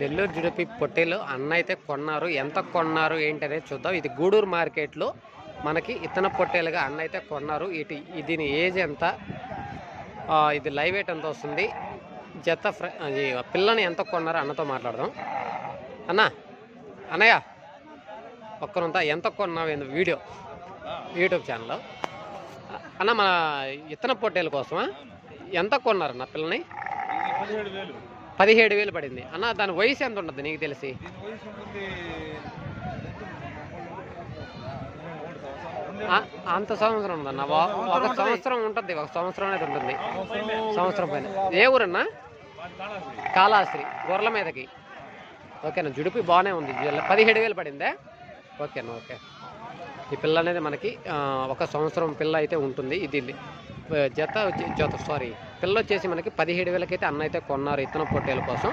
నెల్లూరు జుడిపి పొట్టేలు అన్న అయితే కొన్నారు. ఎంత కొన్నారు ఏంటనేది చూద్దాం. ఇది గూడూరు మార్కెట్లో మనకి ఇతన పొట్టేలుగా అన్న అయితే కొన్నారు. దీని ఏజ్ ఎంత, ఇది లైవ్ వెయిట్ ఎంత వస్తుంది, జత పిల్లని ఎంత కొన్నారు అన్నతో మాట్లాడదాం. అన్నయ్య ఒక్కరంతా ఎంత కొన్నావు వీడియో యూట్యూబ్ ఛానల్లో అన్న, మన ఇతన పొట్టేల కోసమా ఎంత కొన్నారు అన్న పిల్లని? 17,000 పడింది అన్న. దాని వయసు ఎంత ఉంటుంది నీకు తెలిసి? అంత సంవత్సరం ఉందన్న. ఒక సంవత్సరం ఉంటుంది, ఒక సంవత్సరం అనేది ఉంటుంది, సంవత్సరం పైన. ఏ ఊరన్నా? కాళహస్తి గొర్రెల మీదకి. ఓకేనా, జుడిపి బాగానే ఉంది. 17,000 పడిందే. ఓకేనా, ఓకే. ఈ పిల్ల అనేది మనకి ఒక సంవత్సరం పిల్ల అయితే ఉంటుంది. ఇది పిల్ల వచ్చేసి మనకి 17,000 అయితే అన్న అయితే కొన్నారు ఇతన పొట్టేల కోసం.